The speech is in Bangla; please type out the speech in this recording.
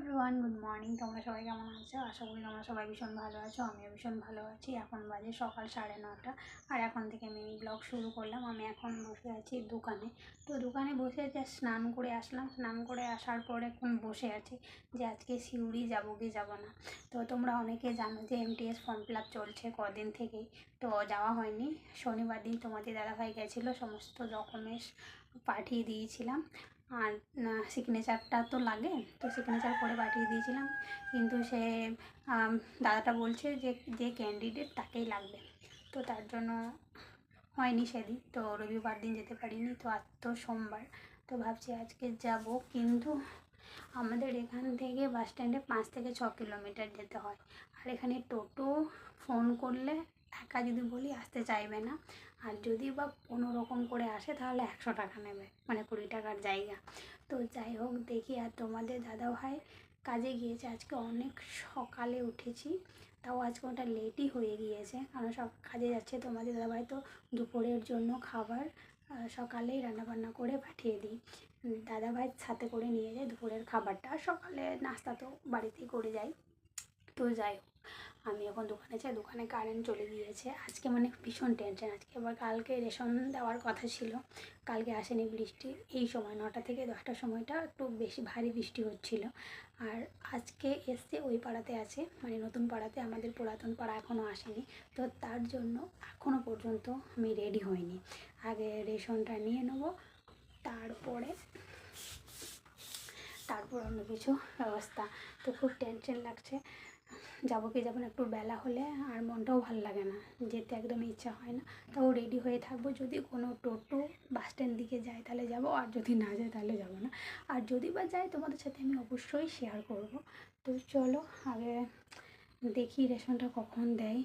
Everyone, good morning. তোমরা সবাই কেমন আছো? আশা করি তোমরা সবাই ভীষণ ভালো আছো। আমিও ভীষণ ভালো আছি। এখন বাজে সকাল 9:30, আর এখন থেকে মিনি ব্লগ শুরু করলাম। আমি এখন বসে আছি দোকানে। তো দোকানে বসে স্নান করে আসলাম। স্নান করে আসার পরে এখন বসে আছি যে আজকে সিউড়ি যাবো কি যাবো না। তো তোমরা অনেকে জানো যে MTS ফর্ম ফিল আপ চলছে কদিন থেকেই, তো যাওয়া হয়নি। শনিবার দিন তোমাদের দাদাভাই গেছিলো, সমস্ত ডকুমেন্টস পাঠিয়ে দিয়েছিলাম। আর সিগনেচারটা তো লাগে, তো সিগনেচার করে পাঠিয়ে দিয়েছিলাম। কিন্তু সে দাদাটা বলছে যে যে ক্যান্ডিডেট তাকেই লাগবে, তো তার জন্য হয়নি সেদিন। তো রবিবার দিন যেতে পারিনি। তো আজ তো সোমবার, তো ভাবছি আজকে যাব। কিন্তু আমাদের এখান থেকে বাস স্ট্যান্ডে 5 থেকে 6 কিলোমিটার যেতে হয়। আর এখানে টোটো ফোন করলে একা যদি বলি আসতে চাইবে না, আর যদি বা কোনো রকম করে আসে তাহলে 100 টাকা নেবে, মানে 20 টাকার জায়গা। তো যাই হোক দেখি। আর তোমাদের দাদাভাই কাজে গিয়েছে আজকে, অনেক সকালে উঠেছি, তাও আজকে ওটা লেটই হয়ে গিয়েছে কারণ সব কাজে যাচ্ছে। তোমাদের দাদাভাই তো দুপুরের জন্য খাবার সকালেই রান্নাবান্না করে পাঠিয়ে দিই। দাদাভাই সাথে করে নিয়ে যায় দুপুরের খাবারটা, সকালে নাস্তা তো বাড়িতেই করে যাই। তো যাই হোক, আমি এখন দোকানে যাই। দোকানে কারেন্ট চলে গিয়েছে আজকে, মানে ভীষণ টেনশন আজকে। আবার কালকে রেশন দেওয়ার কথা ছিল, কালকে আসেনি। বৃষ্টি এই সময় 9টা থেকে 10টার সময়টা একটু বেশি ভারী বৃষ্টি হচ্ছিল। আর আজকে এসছে ওই পাড়াতে আছে, মানে নতুন পাড়াতে, আমাদের পুরাতন পাড়া এখনও আসেনি। তো তার জন্য এখনও পর্যন্ত আমি রেডি হইনি। আগে রেশনটা নিয়ে নেবো, তারপর অন্য কিছু ব্যবস্থা। তো খুব টেনশন লাগছে, যাবো কি যাবো না। একটু বেলা হলে আর মনটাও ভালো লাগে না, যেতে একদমই ইচ্ছা হয় না। তাও রেডি হয়ে থাকবো, যদি কোনো টোটো বাস স্ট্যান্ড দিকে যায় তাহলে যাব, আর যদি না যায় তাহলে যাব না। আর যদি বা যায় তোমাদের সাথে আমি অবশ্যই শেয়ার করব। তো চলো আগে দেখি রেশনটা কখন দেয়।